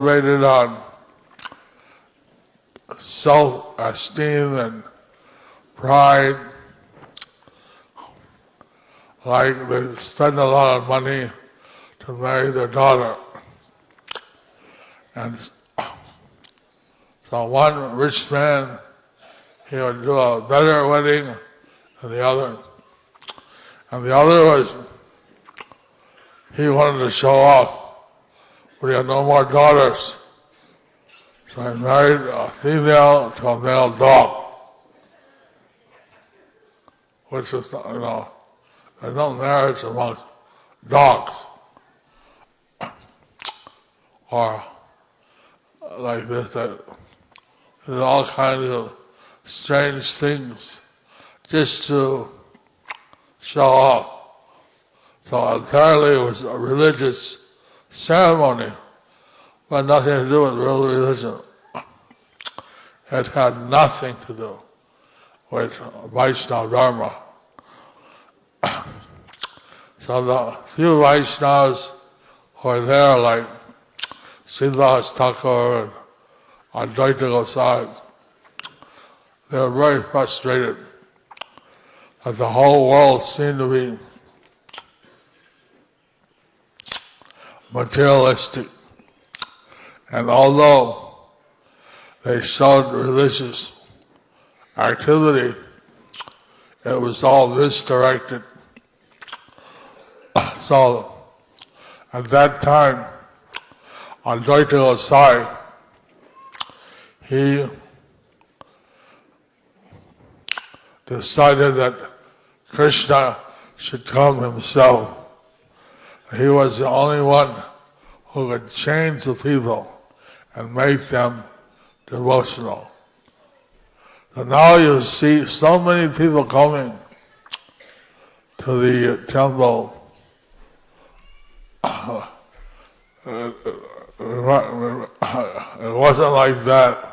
cultivated on self-esteem and pride. Like they spend a lot of money to marry their daughter. And so one rich man, he would do a better wedding than the other. And the other was, he wanted to show off, but he had no more daughters. So he married a female to a male dog. Which is, there's no marriage amongst dogs. Or like this, there's all kinds of strange things just to show off. So apparently it was a religious ceremony, but nothing to do with real religion. It had nothing to do with Vaishnava Dharma. So the few Vaishnavas who were there, like Sridhar Thakur and Advaita Goswami, they were very frustrated that the whole world seemed to be materialistic. And although they showed religious activity, it was all misdirected. So at that time, Advaita Goswami, he decided that Krishna should come himself. He was the only one who could change the people and make them devotional. So now you see so many people coming to the temple. It wasn't like that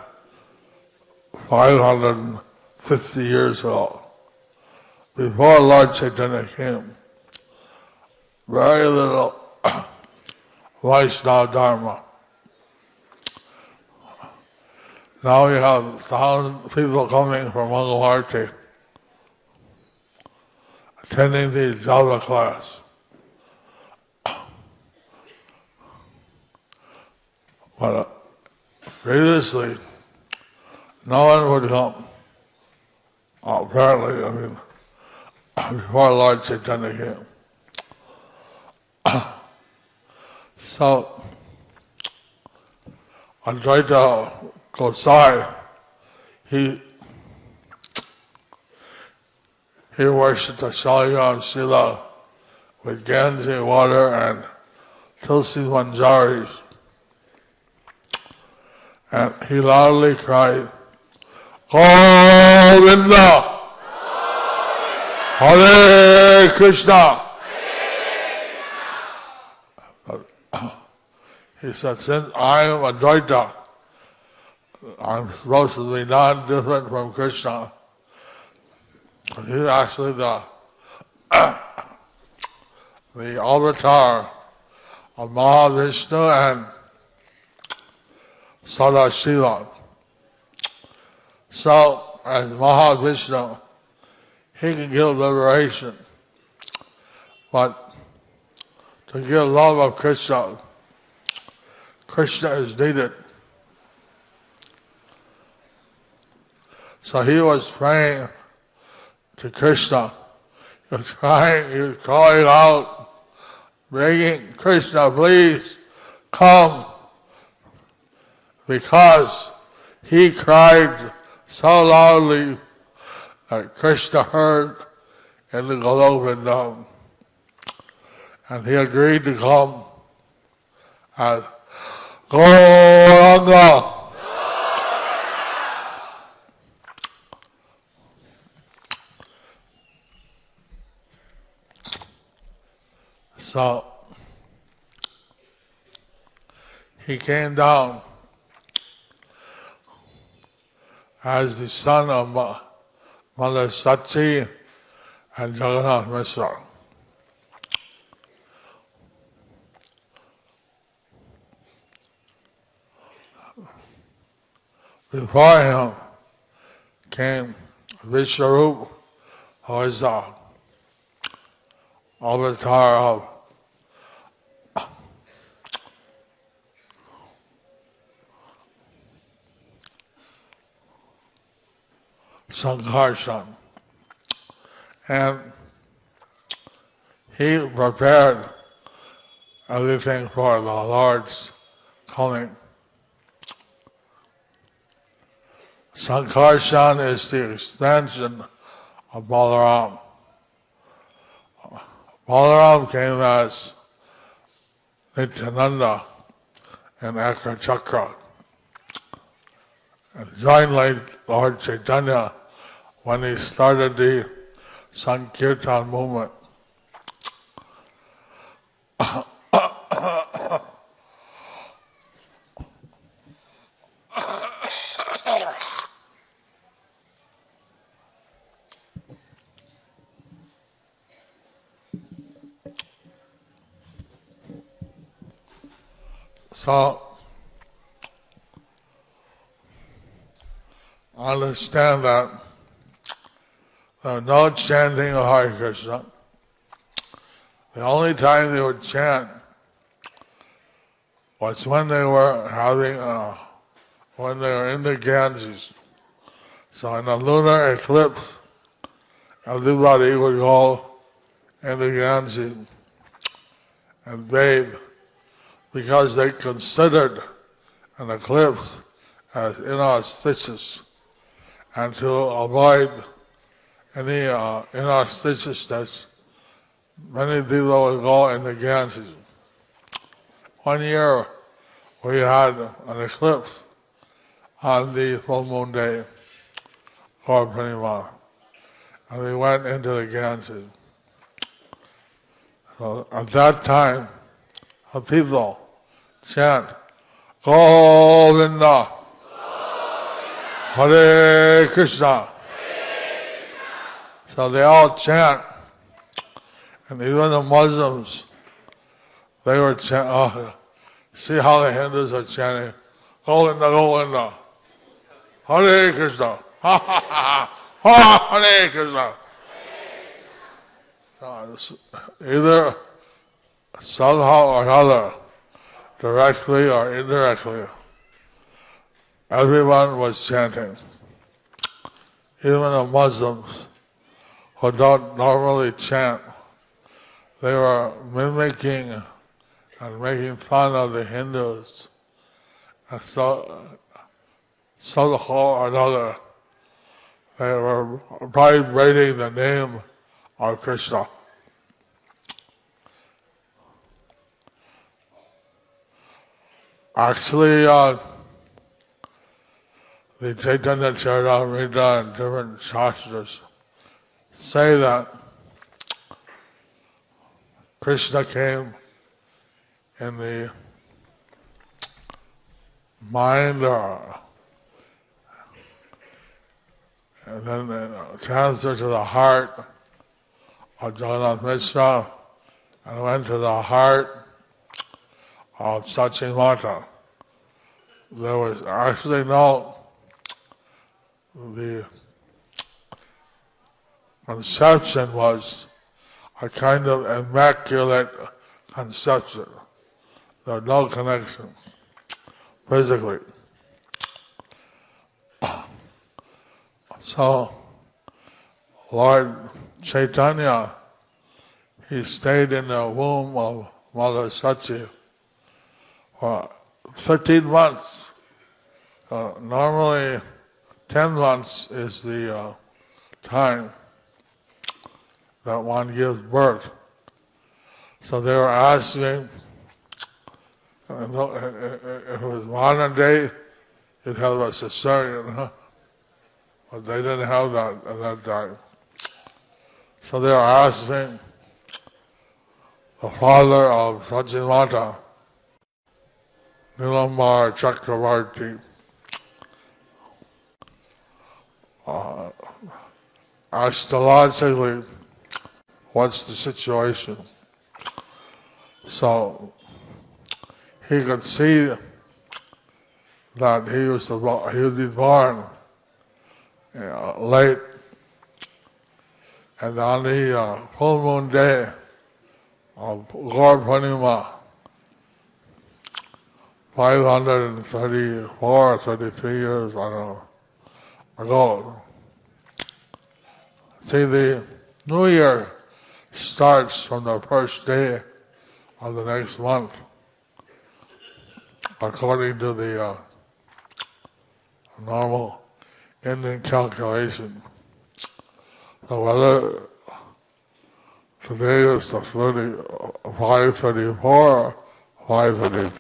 550 years ago. Before Lord Chaitanya came, very little Vaishnava Dharma. Now we have 1,000 people coming from Mangalarti, attending the Java class. But previously, no one would come. Apparently, before Lord Chaitanya came. So, Advaita Goswami, he worshipped the Shalyam Shila with Ganges water and Tulsi Manjaris. And he loudly cried, Govinda! Hare Krishna! He said, since I am Advaita, I'm supposed to be non-different from Krishna. He's actually the avatar of Mahavishnu and Sadashiva. So, as Mahavishnu, he can give liberation, but to give love of Krishna, Krishna is needed. So he was praying to Krishna. He was crying, he was calling out, begging Krishna, please come. Because he cried so loudly that Krishna heard in the Golok. And he agreed to come as Gauranga. So he came down as the son of Mother Sachi and Jagannath Mishra. Before him came Vishwarup, who is the avatar of Sankarshan. And he prepared everything for the Lord's coming. Sankarshan is the extension of Balaram. Balaram came as Nityananda and Akra Chakra and joined Lord Chaitanya when he started the Sankirtan movement. So, understand that there was no chanting of Hare Krishna. The only time they would chant was when they were when they were in the Ganges. So in a lunar eclipse, everybody would go in the Ganges and bathe, because they considered an eclipse as inauspicious, and to avoid any inauspiciousness, many people would go in the Ganges. One year we had an eclipse on the full moon day, or Purnima, and we went into the Ganges. So at that time, the people chant Govinda, Hare Krishna. So they all chant, and even the Muslims, they were chanting. See how the Hindus are chanting Govinda, Govinda, Hare Krishna, ha ha ha ha, Hare Krishna. Either somehow or another, directly or indirectly, everyone was chanting. Even the Muslims who don't normally chant, they were mimicking and making fun of the Hindus. And so somehow or another, they were vibrating the name of Krishna. Actually, the Chaitanya Charitamrita and different shastras say that Krishna came in the mind, and then transferred to the heart of Jagannath Mishra, and went to the heart of Sachin Mata. There was actually the conception was a kind of immaculate conception. There was no connection physically. So, Lord Chaitanya, he stayed in the womb of Mother Sachi for 13 months. Normally, 10 months is the time that one gives birth. So they were asking, if it was modern day, you'd have a cesarean, huh? But they didn't have that at that time. So they were asking the father of Sachin Mata, Nilambar Chakravarti, astrologically, what's the situation? So he could see that he would be born late, and on the full moon day of Gaur Purnima, 534, 33 years, I don't know, ago. See, the New Year starts from the first day of the next month, according to the normal Indian calculation. So whether today is the 534, 533.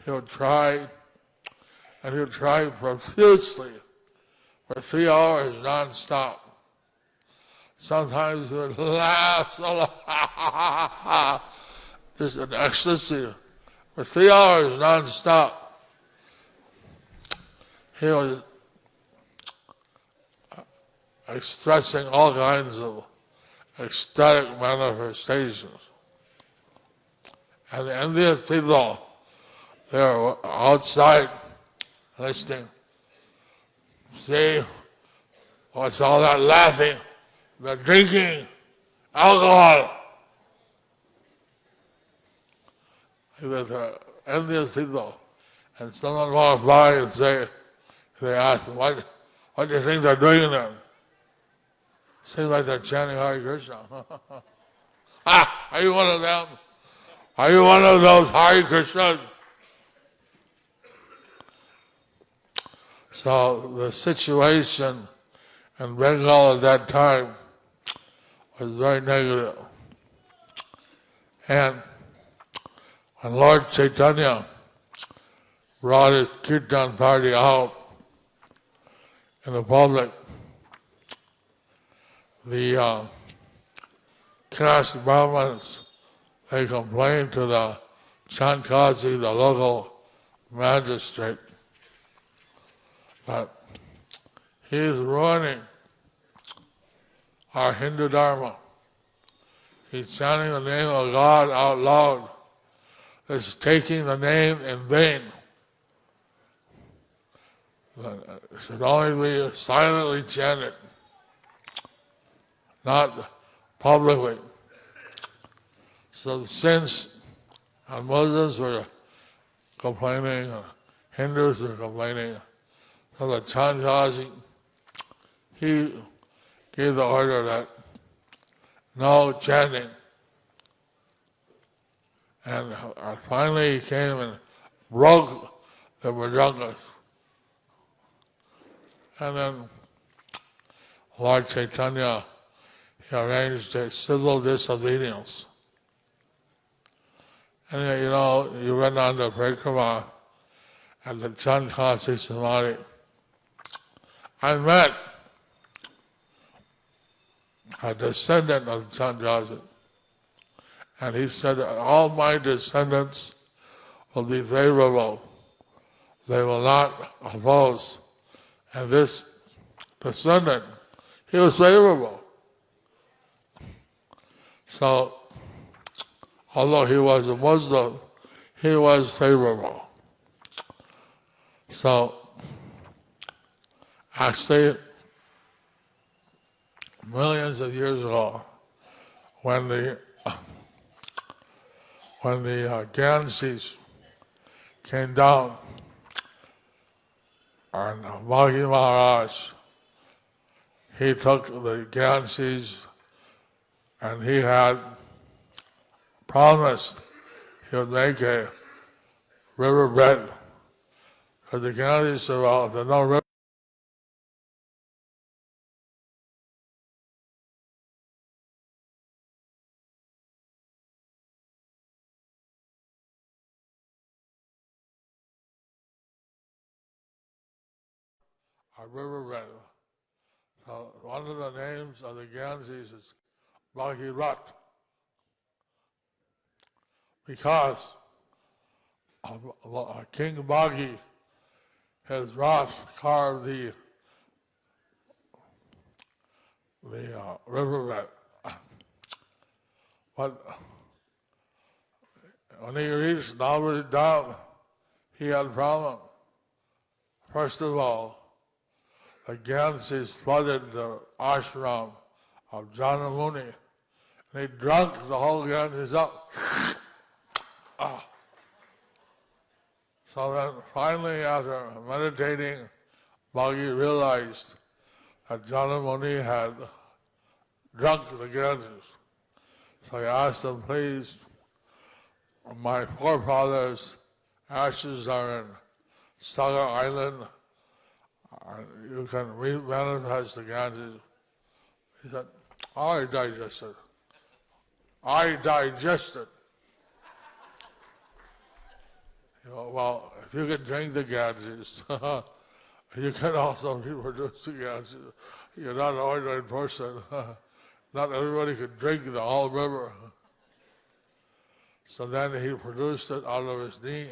He'll try, and he'll try profusely for 3 hours non-stop. Sometimes he would laugh, just an ecstasy. For 3 hours non-stop, he was expressing all kinds of ecstatic manifestations. And the envious people, they were outside listening. See, what's all that laughing? They're drinking alcohol. They're envious people. And someone walks by and they ask them, what do you think they're doing there? Seems like they're chanting Hare Krishna. Are you one of them? Are you one of those Hare Krishnas? So the situation in Bengal at that time was very negative. And when Lord Chaitanya brought his kirtan party out in the public, the caste Brahmins, they complained to the Chankasi, the local magistrate, that he is ruining our Hindu Dharma. He's chanting the name of God out loud. This is taking the name in vain. It should only be silently chanted, not publicly. So since Muslims were complaining, Hindus were complaining, so the Chankasi, he gave the order that no chanting. And finally he came and broke the mridangas. And then Lord Chaitanya, he arranged a civil disobedience. And you went on the parikrama, at the Chaitanya Samadhi. I met a descendant of Chaitanya, and he said that all my descendants will be favorable. They will not oppose. And this descendant, he was favorable. So, although he was a Muslim, he was favorable. So, actually, millions of years ago, when the Ganges came down, and Bhakti Maharaj, he took the Ganges and he had promised he would make a riverbed, because the Ganges said, well, if there's no river, a riverbed. So one of the names of the Ganges is Bhagirat, because King Bhagi, his wrath carved the riverbed. But when he reached Navadi Dham, he had a problem. First of all, the Ganges flooded the ashram of Janamuni, and he drank the whole Ganges up. So then finally, after meditating, Bhagi realized that Janamuni had drunk the Ganges. So he asked him, please, my forefathers' ashes are in Sagar Island. You can re-manifest the Ganges. He said, I digested. I digested. Well, if you can drink the Ganges, you can also reproduce the Ganges. You're not an ordinary person. Not everybody could drink the whole river. So then he produced it out of his knee,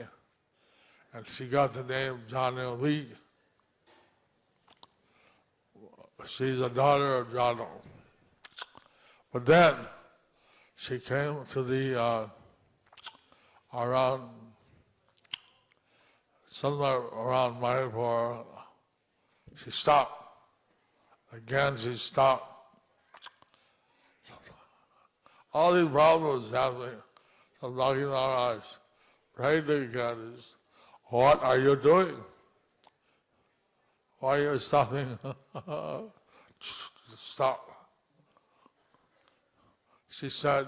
and she got the name Janu Lee. She's a daughter of Janu. But then she came to the somewhere around Mayapur. She stopped. The Ganges stopped. All these problems happening. So Bhakti Maharaj prayed to the Ganges, what are you doing? Why are you stopping? Stop. She said,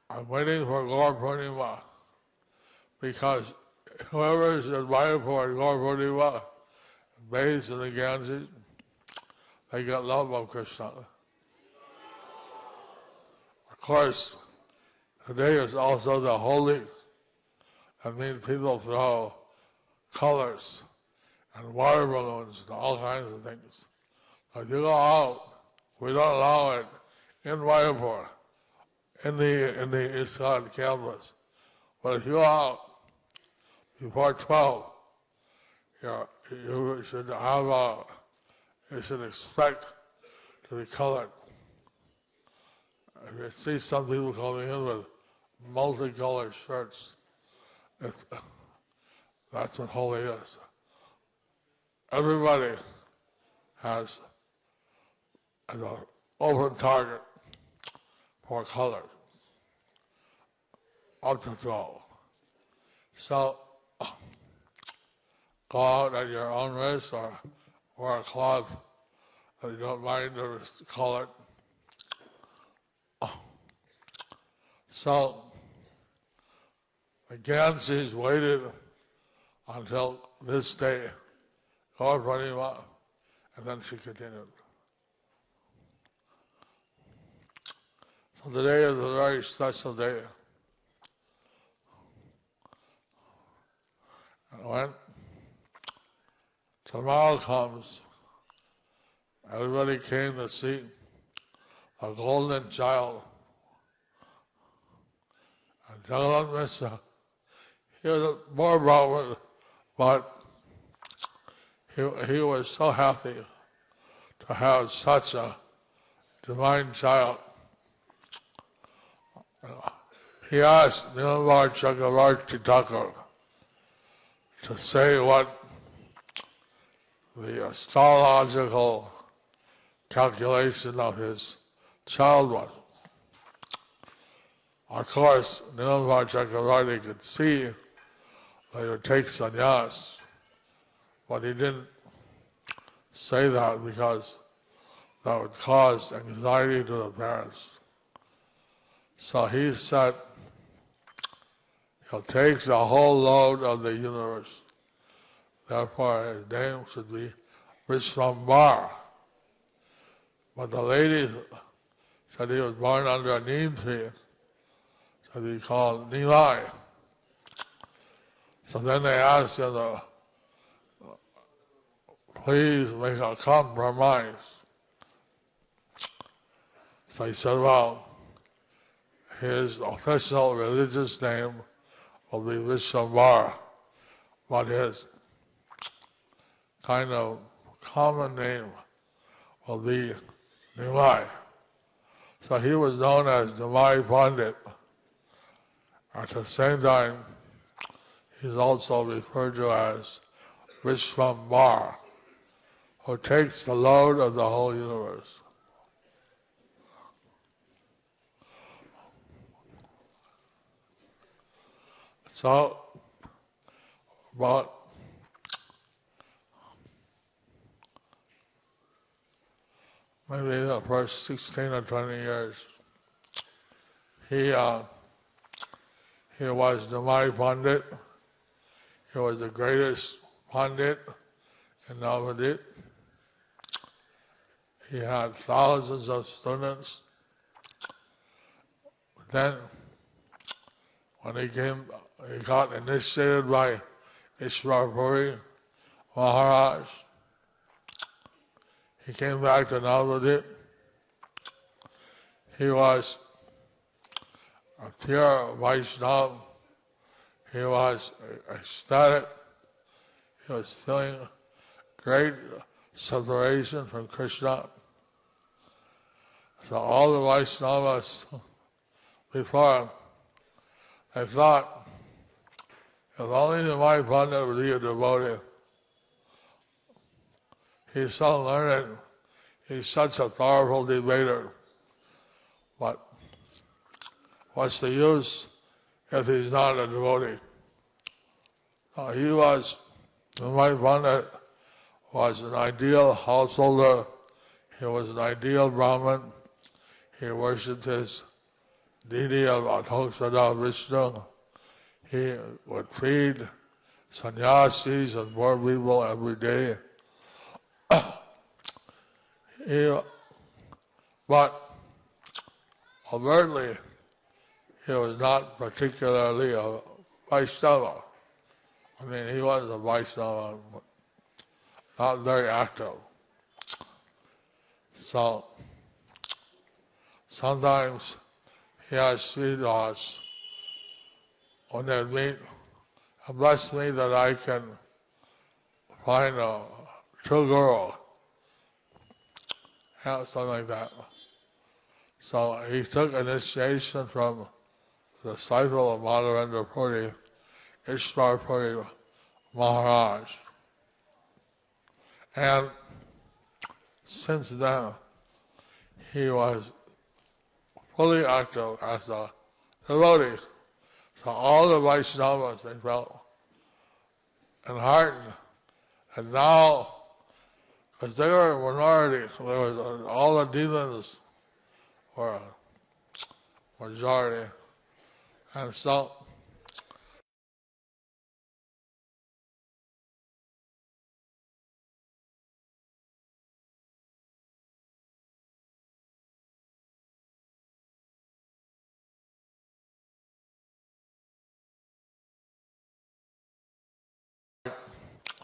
I'm waiting for Gaur Purnima, because whoever is in Mayapur Gaur Purnima bathes in the Ganges, they get love of Krishna. Of course, today is also the holy. That means people throw colors and water balloons and all kinds of things. So if you go out, we don't allow it in Mayapur, in the ISKCON campus. But if you go out before 12, you should expect to be colored. If you see some people coming in with multicolored shirts, that's what holy is. Everybody has an open target for color, up to 12. So, go out at your own risk or wear a cloth that you don't mind if it's colored. So, again, she's waited until this day, Gaur Purnima, and then she continued. So today is a very special day. And when tomorrow comes, everybody came to see a golden child. And Jagannath Mishra, he was more Brahmin, but he was so happy to have such a divine child. He asked Nilambar Chakravarti Thakur to say what the astrological calculation of his child was. Of course, Nilambar Chakravarti could see that he would take sannyas, but he didn't say that because that would cause anxiety to the parents. So he said he'll take the whole load of the universe. Therefore his name should be Vishwambar. But the ladies said he was born under a neem tree, so he called Nilai. So then they asked him to please make a compromise. So he said, well, his official religious name will be Vishwambar, but his kind of common name will be Nimai. So he was known as Nimai Pandit. At the same time, he's also referred to as Vishwambar, who takes the load of the whole universe. So, about maybe the first 16 or 20 years, he was Nimai Pandit. He was the greatest Pandit in Navadvip. He had thousands of students. Then, when he got initiated by Ishwarpuri Maharaj. He came back to Navadvip. He was a pure Vaishnava. He was ecstatic. He was feeling great separation from Krishna. So all the Vaishnavas before him, they thought, if only the Pandit would be a devotee. He's so learned, he's such a powerful debater. But what's the use if he's not a devotee? He was, the Pandit was an ideal householder. He was an ideal Brahmin. He worshipped his deity of Adhoksada Vishnu. He would feed sannyasis and poor people every day. But overtly, he was not particularly a Vaishnava. I mean, he was a Vaishnava, but not very active. So, sometimes he has sweethearts when they meet, and bless me that I can find a true girl, something like that. So he took initiation from the disciple of Madhavendra Puri, Ishwarpuri Maharaj. And since then, he was fully active as a devotee. So all the Vaishnavas, they felt enheartened. And now, because they were a minority, so there was, all the demons were a majority. And so,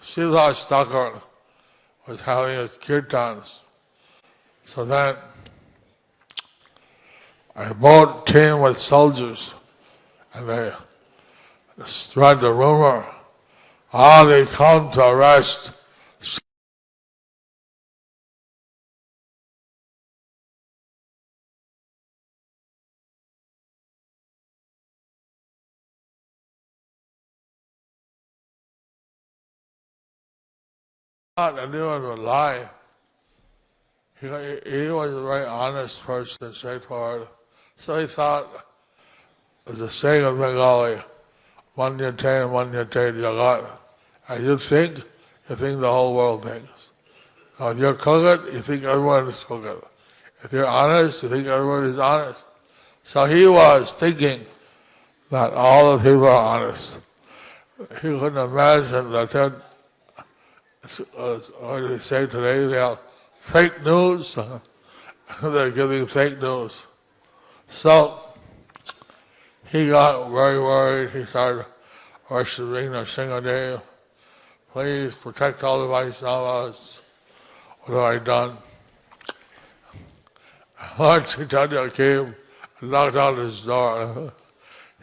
Sridhar Thakur was having his kirtans. So then a boat came with soldiers, and they spread the rumor, they come to arrest not anyone would lie. He was a very honest person, straightforward. So he thought, there's a saying of Bengali, Manyate Manyate Jagat. As you think the whole world thinks. Now, if you're crooked, you think everyone is crooked. If you're honest, you think everyone is honest. So he was thinking that all the people are honest. He couldn't imagine that what do they say today? They have fake news. They're giving fake news. So he got very worried. He started worshiping Nrsimhadev. Please protect all the Vaishnavas. What have I done? Lord Chaitanya came and knocked on his door.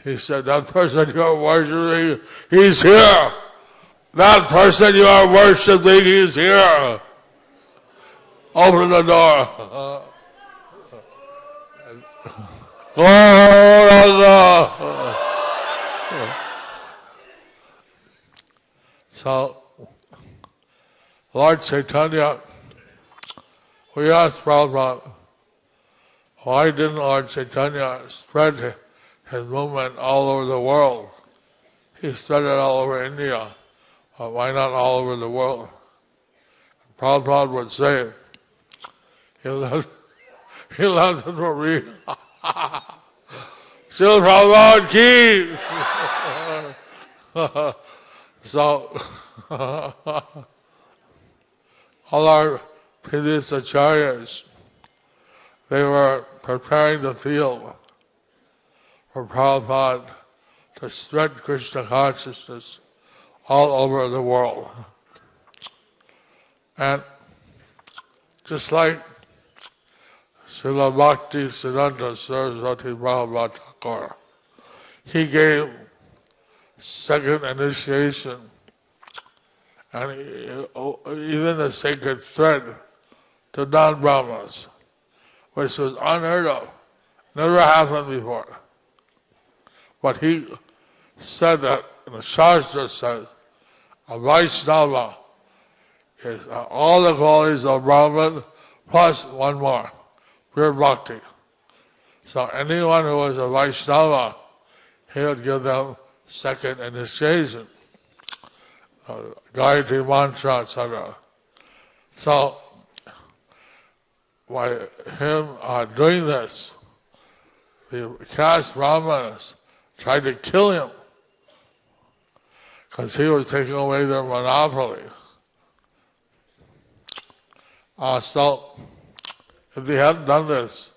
He said, that person you are worshiping, he's here. That person you are worshiping, he's here. Open the door. So, Lord Chaitanya, we asked Prabhupada, why didn't Lord Chaitanya spread his movement all over the world? He spread it all over India. Why not all over the world? Prabhupada would say, he left it for me. Still Prabhupada ki! So, all our previous acharyas, they were preparing the field for Prabhupada to spread Krishna consciousness all over the world. And just like Srila Bhakti Siddhanta Saraswati Prabhupada Thakur, he gave second initiation and even the sacred thread to non-Brahmas, which was unheard of, never happened before. But he said that, and the Shastra says, a Vaishnava is all the qualities of Brahman plus one more, pure bhakti. So anyone who was a Vaishnava, he would give them second initiation, Gayatri mantra, etc. So by him doing this, the caste Brahmanas tried to kill him because he was taking away their monopoly. So if they hadn't done this,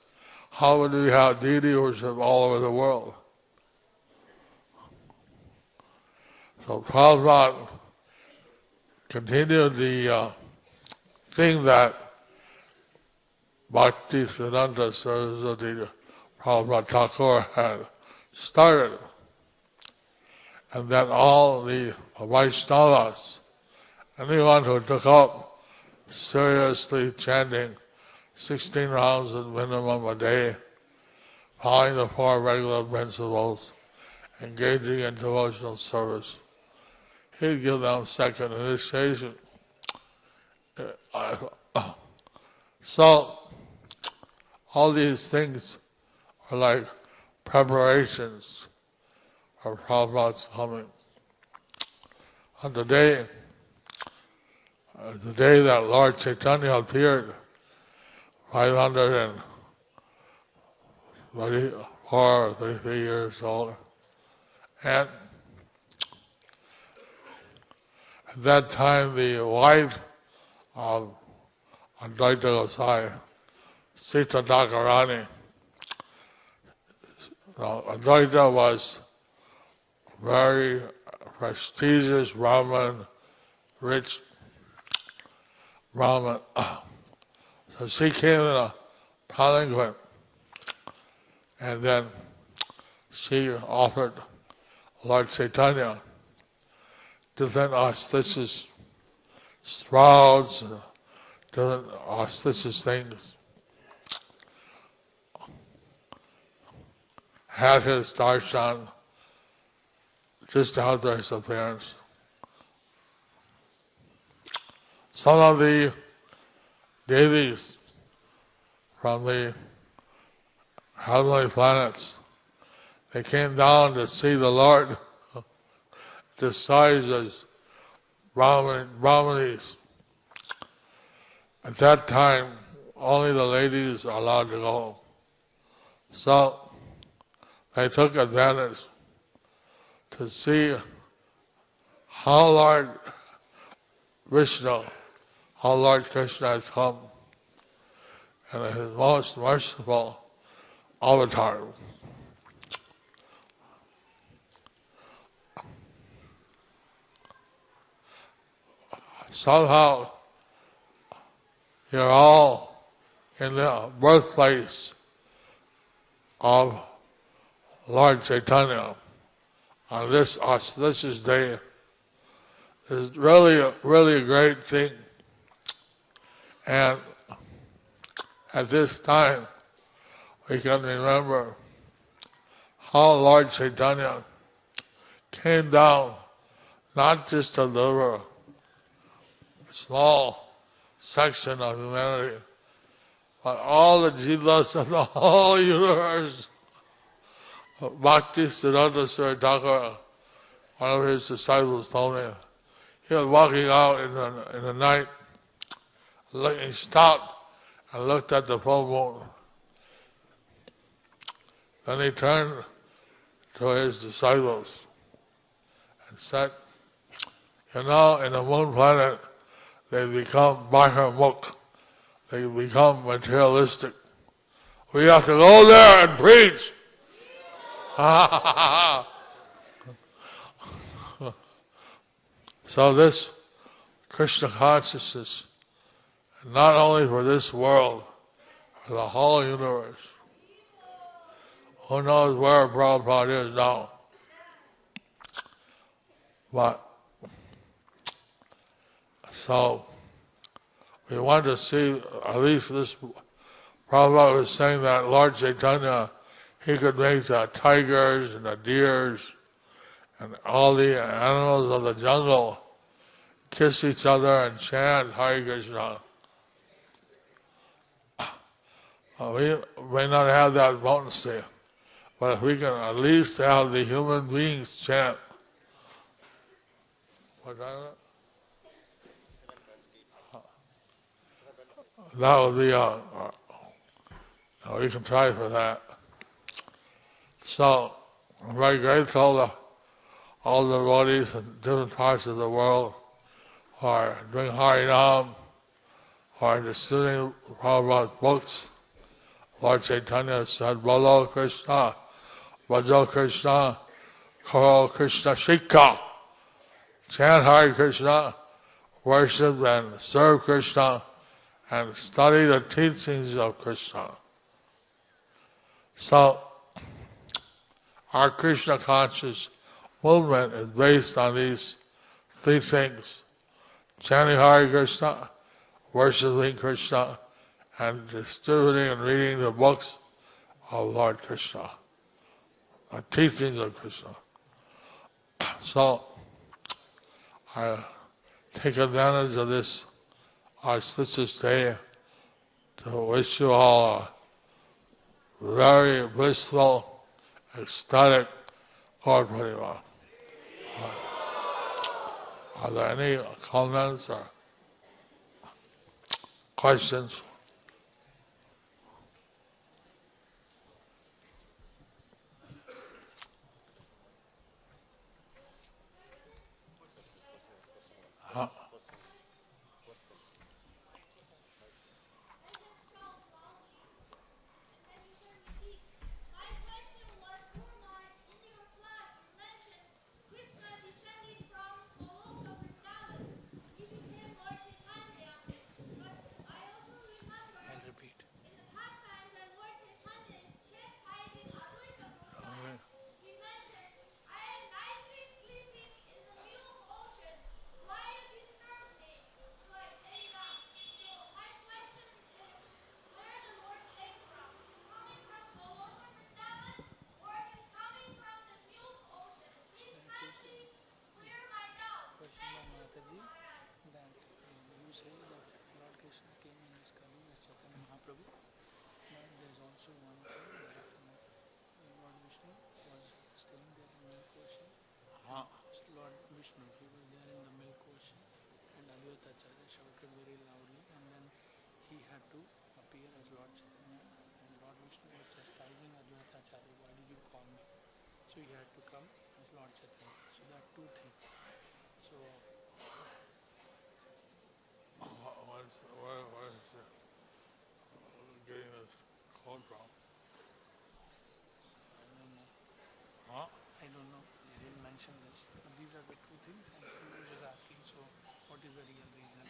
how would we have deity worship all over the world? So Prabhupada continued the thing that Bhakti Siddhanta Saraswati Prabhupada Thakur had started. And then all the Vaishnavas, anyone who took up seriously chanting 16 rounds at minimum a day, following the four regular principles, engaging in devotional service, he'd give them second initiation. So, all these things are like preparations for Prabhupada's coming. On the day that Lord Chaitanya appeared, 534 or 33 years old, and at that time the wife of Advaita Gosai, Sita Thakurani, Advaita was very prestigious Brahmin, rich, Rama. So she came in a palanquin, and then she offered Lord Chaitanya different auspicious shrouds, different auspicious things. Had his darshan just after his appearance. Some of the deities from the heavenly planets, they came down to see the Lord disguised as Brahmanis. At that time, only the ladies are allowed to go. So they took advantage to see how Lord Vishnu, how Lord Krishna has come in his most merciful avatar. Somehow you're all in the birthplace of Lord Chaitanya on this auspicious day. Is really a great thing. And at this time, we can remember how Lord Chaitanya came down not just to deliver a small section of humanity, but all the jivas of the whole universe. Bhakti Purusottam Swami, one of his disciples, told me, he was walking out in the night, he stopped and looked at the full moon. Then he turned to his disciples and said, in the moon planet, they become Bahamukh, they become materialistic. We have to go there and preach. So this Krishna consciousness, not only for this world, for the whole universe. Who knows where Prabhupada is now? But, so, we want to see, at least this, Prabhupada was saying that Lord Chaitanya, he could make the tigers and the deers and all the animals of the jungle kiss each other and chant Hare Krishna. We may not have that potency, but if we can at least have the human beings chant. What time is it? That would be, we can try for that. So, I'm very grateful to all the devotees in different parts of the world who are doing Harinam, who are distributing Prabhupada's books. Lord Chaitanya said, Bolo Krishna, Bhajo Krishna, Karo Krishna Shikha. Chant Hare Krishna, worship and serve Krishna, and study the teachings of Krishna. So, our Krishna conscious movement is based on these three things: chanting Hare Krishna, worshiping Krishna, and distributing and reading the books of Lord Krishna, the teachings of Krishna. So, I take advantage of this auspicious day to wish you all a very blissful, ecstatic Gaur Purnima. Are there any comments or questions? say that Lord Krishna came in this Kali as Chaitanya Mahaprabhu, but there's also one thing that Lord Vishnu was staying there in Milk Ocean. Lord Vishnu, he was there in the Milk Ocean, and Advaita Acharya shouted very loudly, and then he had to appear as Lord Chaitanya, and Lord Vishnu was chastising Advaita Acharya, why did you call me? So he had to come as Lord Chaitanya. So there are two things. So where is getting this quote from? I don't know. Huh? I don't know. He didn't mention this. But these are the two things, and he was just asking, so what is the real reason?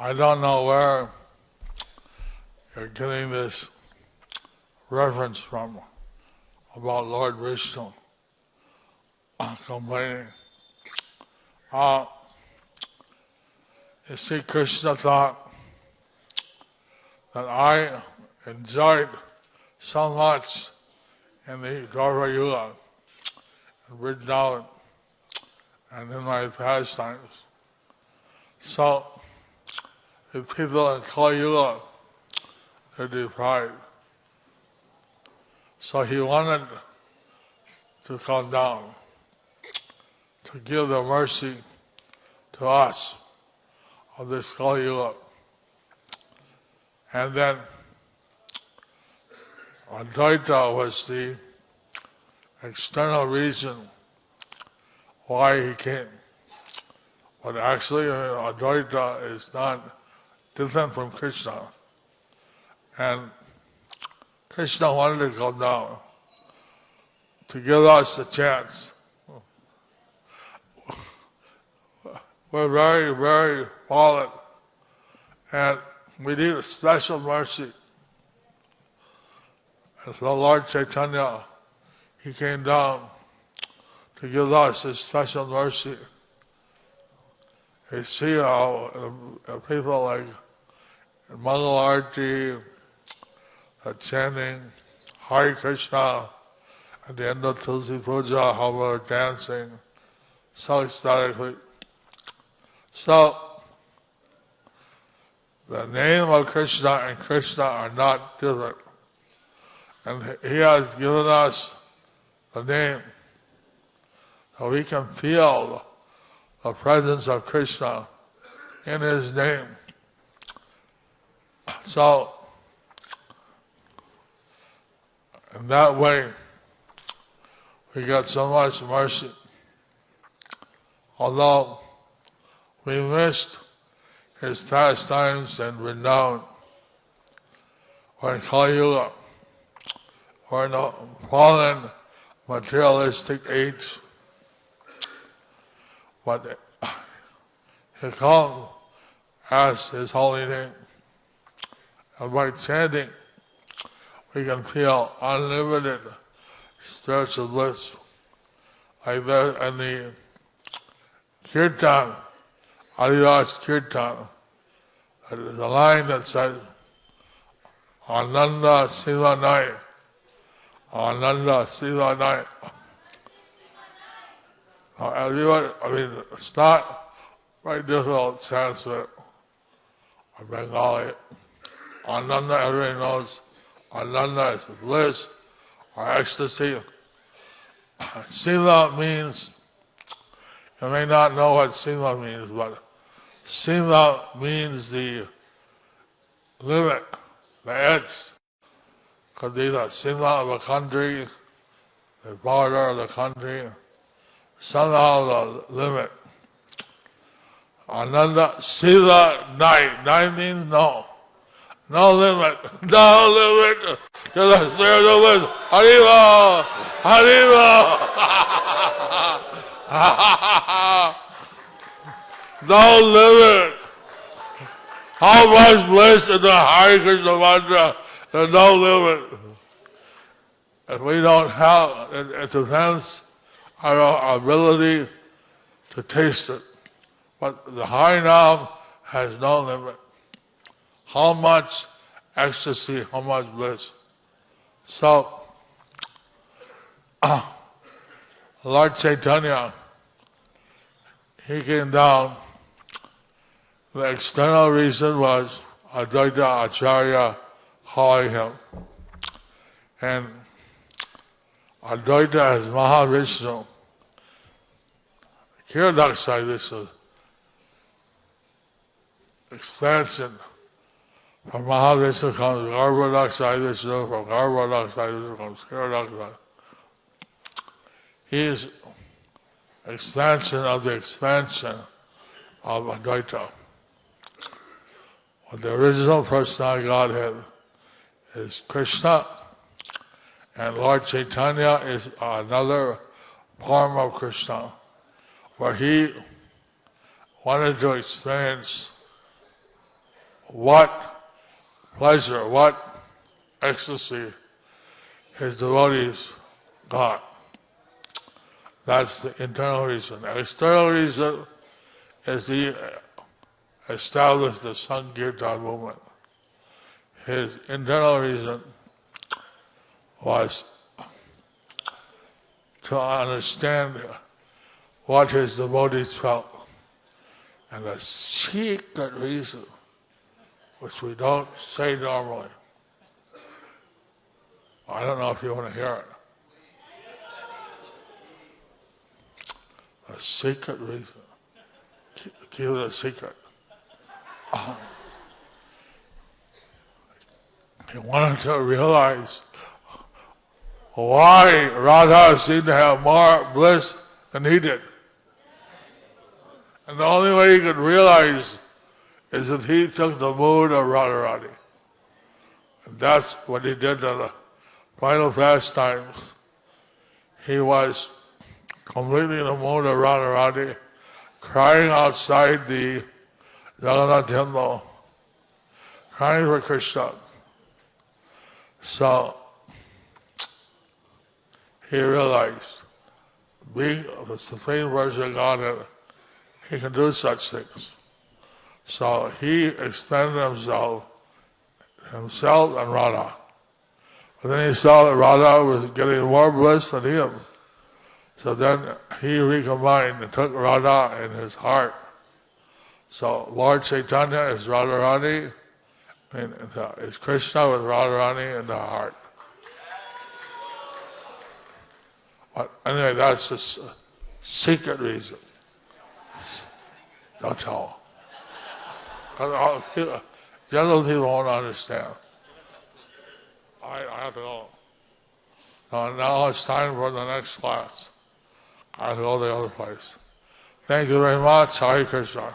I don't know where you're getting this reference from about Lord Vishnu complaining. You see, Krishna thought that I enjoyed so much in the Gaura Yuga and Vrindavan and in my pastimes. So, the people in Kali Yuga, they're deprived. So he wanted to come down to give the mercy to us of this Kali Yuga. And then Advaita was the external reason why he came. But actually, Advaita is not different from Krishna. And Krishna wanted to come down to give us a chance. We're very, very fallen, and we need a special mercy. And so Lord Chaitanya, he came down to give us a special mercy. You see how people like in Mangal Arti, chanting Hare Krishna at the end of Tulsi Puja, how we're dancing so ecstatically. So, the name of Krishna and Krishna are not different. And he has given us the name so we can feel the presence of Krishna in his name. So, in that way, we get so much mercy. Although we missed his pastimes and renown, or in Kali Yuga, or in the fallen materialistic age. But he comes as his holy name. And by chanting, we can feel unlimited spiritual bliss. Like that in the Kirtan, Adidas Kirtan, there's a line that says, Ananda Sivanai, Ananda Sivanai. Now, everybody, it's not very difficult Sanskrit or Bengali. Ananda, everybody knows, Ananda is bliss or ecstasy. Sila means, you may not know what Sila means, but Sila means the limit, the edge. Could be the Sila of a country, the border of the country, somehow the limit. Ananda, Sila, night. Night means no. No limit. No limit to the spirit of wisdom. Hariva! Hariva! No limit. How much bliss in the Hare Krishna mantra? There's no limit. And we don't have, it depends on our ability to taste it. But the Harinam has no limit. How much ecstasy, how much bliss. So, Lord Chaitanya, he came down. The external reason was Advaita Acharya calling him. And Advaita is Mahavishnu. Kiradaksai, this is expansion. From Mahavishnu comes Garbhodaksai Vishnu, from Garbhodaksai Vishnu comes Kiradaksai. He is expansion of the expansion of Advaita. But the original personality Godhead is Krishna, and Lord Chaitanya is another form of Krishna, where he wanted to experience what pleasure, what ecstasy his devotees got. That's the internal reason. The external reason is he established the Sankirtan movement. His internal reason was to understand what his devotees felt. And the secret reason, which we don't say normally, I don't know if you want to hear it. A secret reason. Keep it a secret. He wanted to realize why Radha seemed to have more bliss than he did. And the only way he could realize is that he took the mood of Radharani. And that's what he did in the final pastimes. He was completely in the mood of Radharani, crying outside the Jagannath temple, crying for Krishna. So he realized, being the Supreme Person of Godhead, he can do such things. So he extended himself and Radha. But then he saw that Radha was getting more bliss than him. So then he recombined and took Radha in his heart. So Lord Chaitanya is Radharani, and is Krishna with Radharani in the heart. But anyway, that's the secret reason. Don't tell. General people won't understand. I have to go. Now it's time for the next class. I have to go to the other place. Thank you very much. Hare Krishna.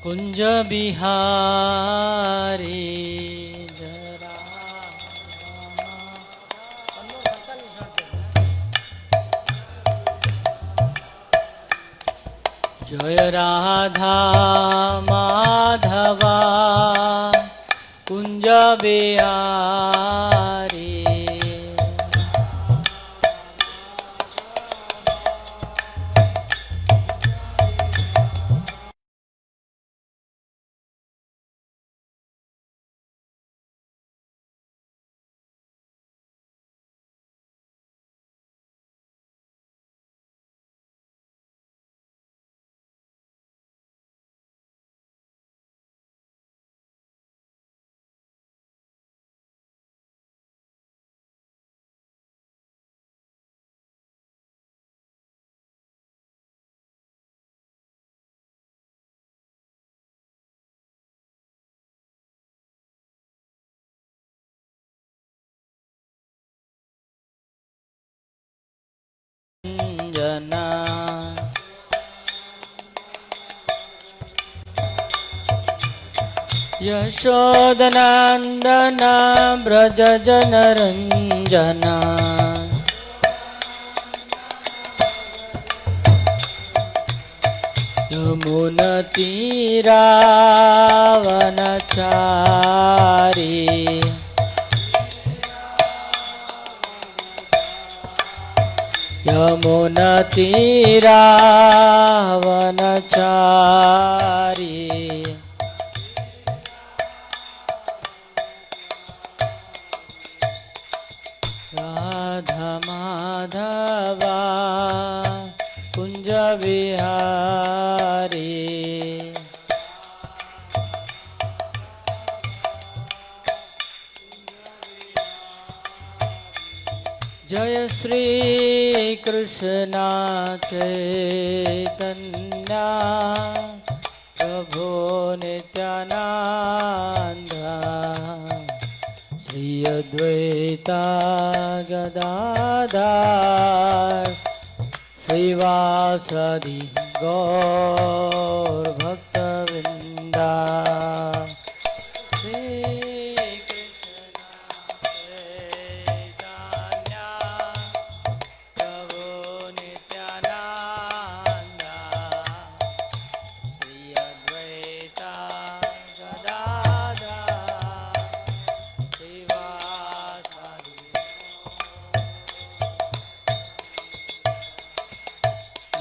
Kunj Bihari जय राधा माधवा कुंज बिहारी जना यशोदनंदन ब्रज जनरंजना यमुनतीरावनचारी यमुनतीरावनचारी राधा माधवा कुंज बिहारी जय श्री कृष्ण चैतन्य प्रभु नित्यानंद श्री अद्वैता गदाधर श्रीवासदि गौर भक्तवृंदा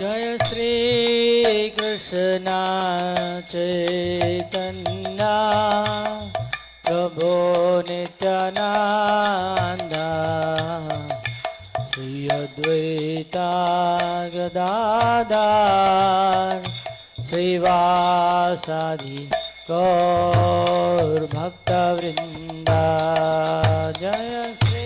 जय श्री कृष्ण चैतन्य प्रभु नित्यानंद श्री अद्वैता गदाधर श्रीवासादि गौर भक्तवृंदा जय श्री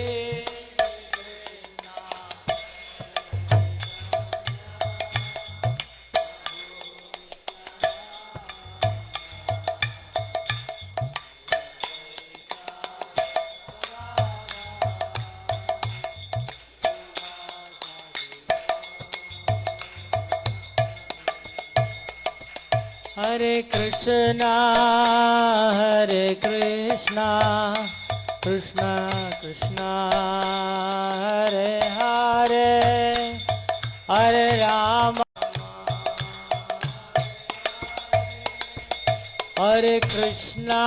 हरे कृष्णा कृष्णा कृष्णा हरे हरे हरे राम हरे कृष्णा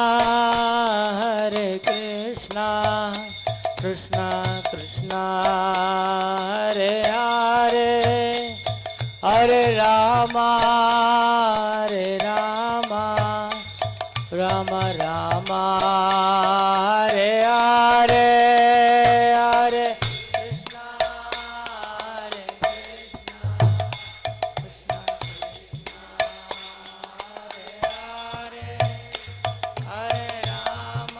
कृष्णा कृष्णा हरे हरे हरे राम राम राम हरे हरे हरे कृष्णा कृष्णा कृष्णा हरे हरे हरे राम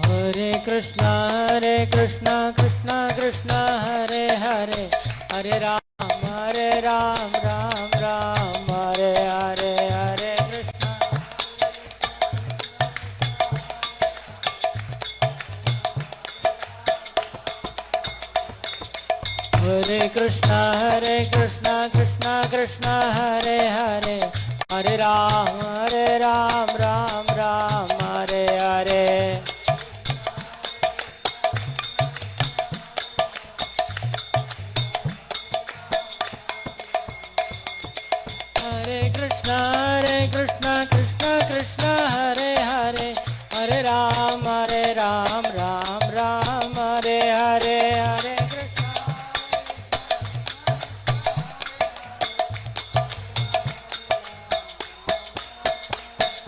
हरे Krishna Krishna Krishna Hare Hare Hare Ram Ram Ram Hare Hare Hare Krishna Hare Krishna Krishna Krishna Hare Hare, Hare Ram Ram Ram Hare Hare. Hare Krishna Krishna Krishna Hare Hare, Hare Ram Ram Ram Hare Hare.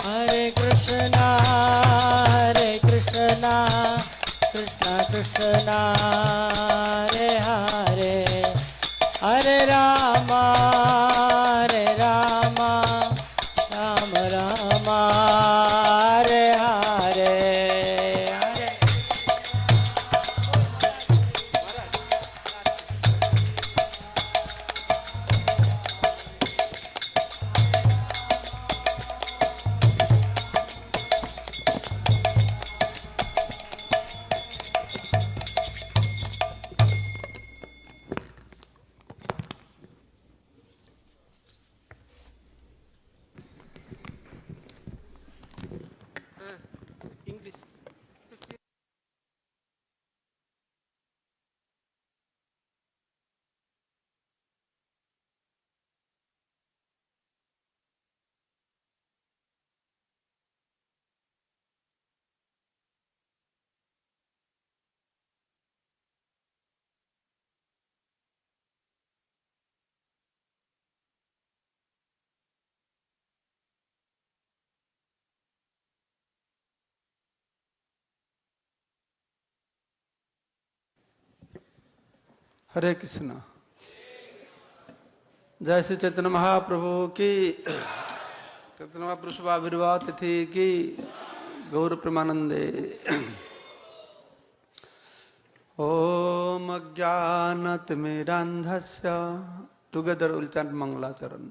Hare Krishna Hare Krishna Krishna Krishna Hare Hare, Hare Rama Rama Rama Hare Hare. Hare English. हरे कृष्णा। जय श्री चैतन्य महाप्रभु की, चैतन्य महाप्रभु शुभ आविर्भाव तिथि की, गौर प्रेमानंदे। ओम अज्ञानतिमिरान्धस्य, together will chant मंगलाचरण।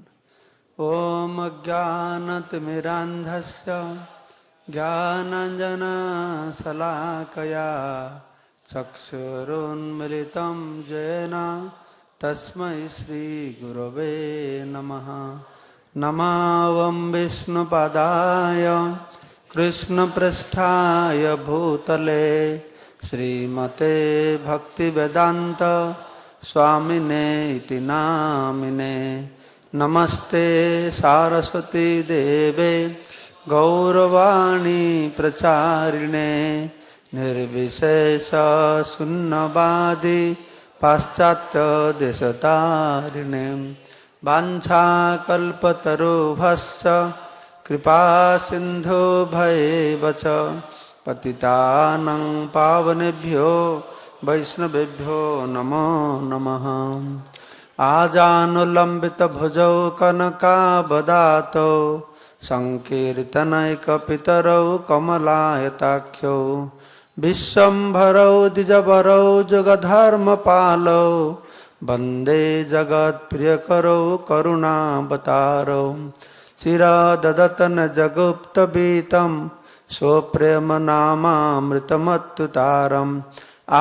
ओम अज्ञानतिमिरान्धस्य ज्ञानाञ्जनशलाकया चक्षुरुन्मिलितं येन तस्मै श्रीगुरवे नमः। नमावं विष्णुपदाय कृष्णपृष्ठाय भूतले श्रीमते भक्तिवेदान्त स्वामिने इति नामिने। नमस्ते सारस्वती देवे गौरवाणी प्रचारिणे, निर्विशेष शून्यवादी पाश्चात्य देशतारिणे। वाञ्छाकल्पतरुभ्यश्च कृपा सिन्धुभ्येव च पतितानां पावनेभ्यो वैष्णवेभ्यो नमो नमः। आजानुलम्बितभुजौ कनकावदातौ संकीर्तनैकपितरौ कमलायताख्यौ विश्वम्भरौ द्विजवरौ जुगधर्मपालौ वन्दे जगत्प्रियकरौ करुणावतारौ। चिरददतनजगुप्तवीतं स्वप्रेमनामामृतमत्तुतारम्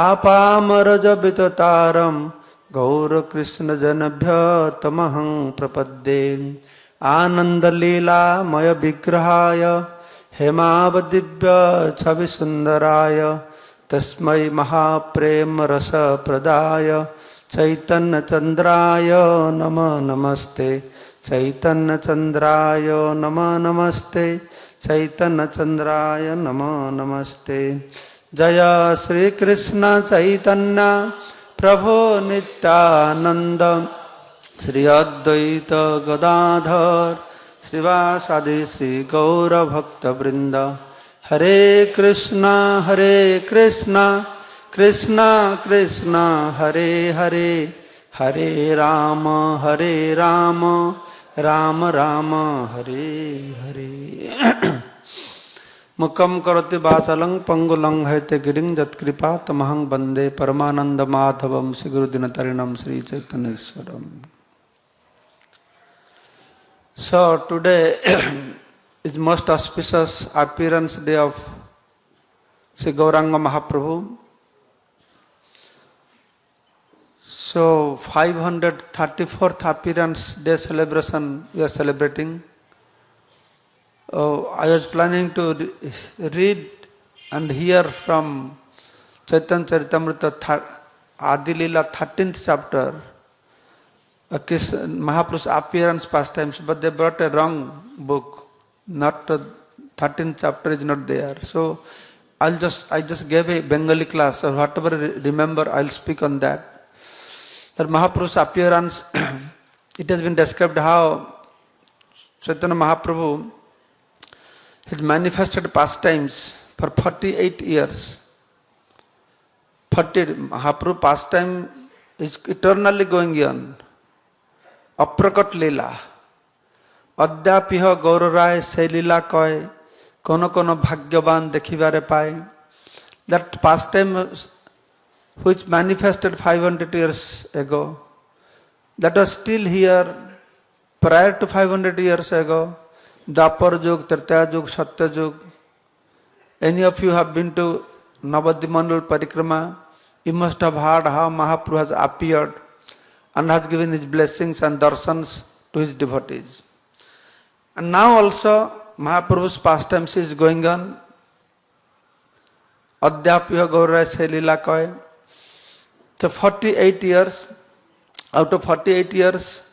आपामरजविततारं गौरकृष्णजनभ्यो तमहं प्रपद्ये। आनन्दलीलामय विग्रहाय हेमावदिव्यछविसुन्दराय तस्मै महाप्रेमरसप्रदाय चैतन्यचन्द्राय नमः नमस्ते। चैतन्यचन्द्राय नमः नमस्ते। चैतन्यचन्द्राय नमः नमस्ते। जय श्री कृष्ण चैतन्य प्रभो नित्यानंद, श्री अद्वैत गदाधर श्रीवासादि श्री गौर भक्त वृंद। हरे कृष्णा कृष्णा कृष्णा हरे हरे, हरे राम राम राम हरे हरे। मुखम करोति वाचालं पंगुलं हैते गिरिं यत्कृपा तमहं वन्दे परमानंद माधवं Shri गुरुदिनतरिणं Shri चैतन्येश्वरम्। So today is most auspicious appearance day of Sri Gauranga Mahaprabhu. So 534th appearance day celebration we are celebrating. I was planning to read and hear from Chaitanya Charitamrita Adi Leela 13th chapter, Mahaprabhu's appearance pastimes, but they brought a wrong book. Not 13th chapter is not there. So I just gave a Bengali class, or whatever I remember, I'll speak on that. That Mahaprabhu's appearance, it has been described how Chaitanya Mahaprabhu has manifested pastimes for 48 years. 40 Mahaprabhu pastime is eternally going on. Aprakat Leela. Adyapiha Gaurorai Se Leela Koi Kono Kono Bhagyavan Dekhivare Pai. That pastime which manifested 500 years ago, that was still here prior to 500 years ago. Dwapar Yug, Treta Yug, Satya Yug. Any of you have been to Navadvipmandal Parikrama, you must have heard how Mahaprabhu has appeared and has given his blessings and darshans to his devotees. And now also Mahaprabhu's pastimes is going on. Adyapiha Gaurai Se Leela Koi. So 48 years, out of 48 years,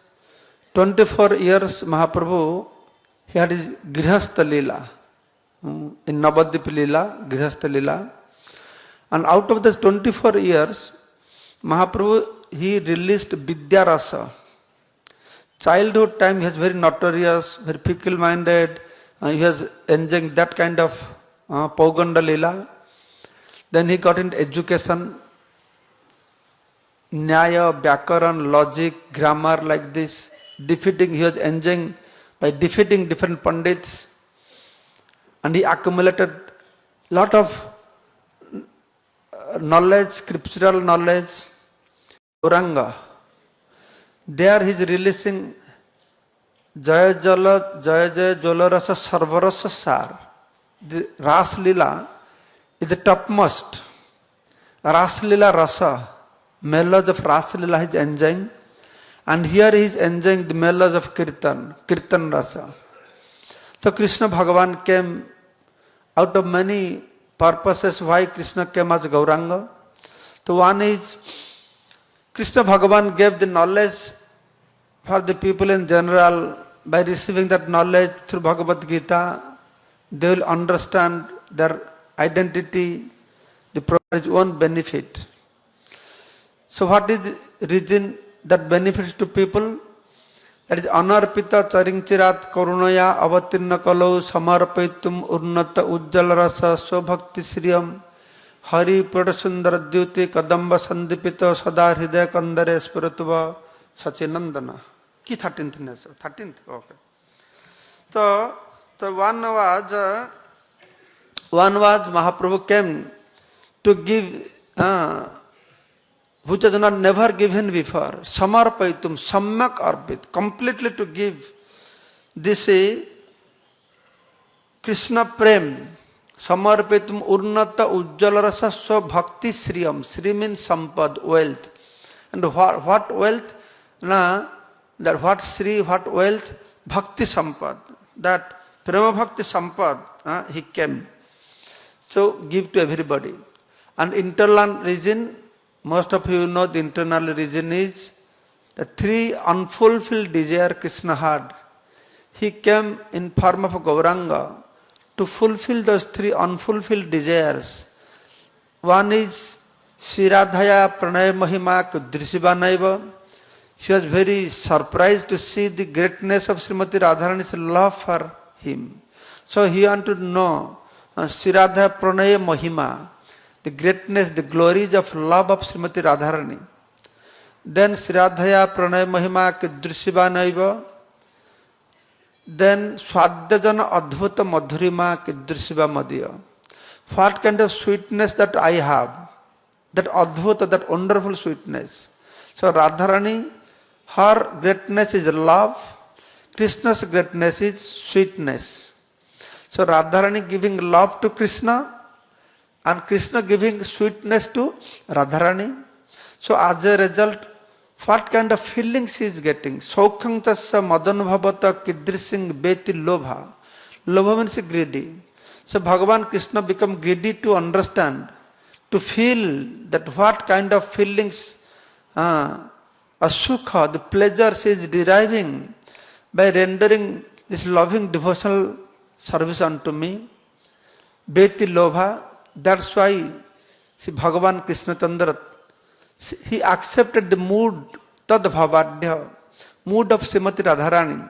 24 years Mahaprabhu, he had his Grihastha Leela, in Navadvip Leela, Grihastha Leela. And out of those 24 years, Mahaprabhu, he released Vidya Rasa. Childhood time he was very notorious, very fickle-minded, he was enjoying that kind of Pauganda Leela. Then he got into education, Nyaya, Vyakaran, logic, grammar like this. He was enjoying by defeating different Pandits. And he accumulated lot of knowledge, scriptural knowledge. Gauranga. There he is releasing Jaya Jaya Jala Rasa Sarvarasa Sar. The Ras Leela is the topmost. Ras Leela Rasa, melodies of Ras Leela he is enjoying. And here he is enjoying the melodies of Kirtan Rasa. So Krishna Bhagavan came out of many purposes why Krishna came as Gauranga. So one is, Krishna Bhagavan gave the knowledge for the people in general. By receiving that knowledge through Bhagavad Gita, they will understand their identity, for his own benefit. So what is the reason that benefits to people? That is Anarpita Charingchirat Karunaya Avatirna Kalau Samarpaitum Urnata Ujjal Rasa Sobhakti Sriyam Hari Pradasundara Dyuti Kadamba Sandipita Sada Hridaya Kandare Spirituva Sachinandana. Ki 13th ne? 13th, okay. So one was Mahaprabhu came to give which has not never given before. Samarpaitum, Samyak Arpit, completely to give this Krishna Prem. Samarpaitum Urnata Ujjala Rasa So Bhakti Sriyam. Sri means Sampad, wealth. And what wealth? That what Sri, what wealth? Bhakti Sampad. That Prema Bhakti Sampad, he came. So give to everybody. And internal reason, most of you know the internal reason is the 3 unfulfilled desire Krishna had. He came in form of Gauranga to fulfill those 3 unfulfilled desires. One is Siradhaya Pranaya Mahima Kudrishivanaiva. She was very surprised to see the greatness of Srimati Radharani's love for him. So he wanted to know Siradhaya Pranaya Mahima, the greatness, the glories of love of Srimati Radharani. Then Siradhaya Pranaya Mahima Kidrishivanaiva. Then Swadhyajana Adhuta Madhurima Kidrishiva Madhya. What kind of sweetness that I have, that Adhuta, that wonderful sweetness. So Radharani, her greatness is love, Krishna's greatness is sweetness. So Radharani giving love to Krishna and Krishna giving sweetness to Radharani. So as a result, what kind of feelings he is getting. Saukhang tasya madan bhavata kidrising beti lobha. Lobha means greedy. So Bhagavan Krishna become greedy to understand, to feel that what kind of feelings, asukha, the pleasures he is deriving by rendering this loving devotional service unto me. Beti lobha. That's why see Bhagavan Krishna Chandra, he accepted the mood, tad bhavadhya, mood of Srimati Radharani.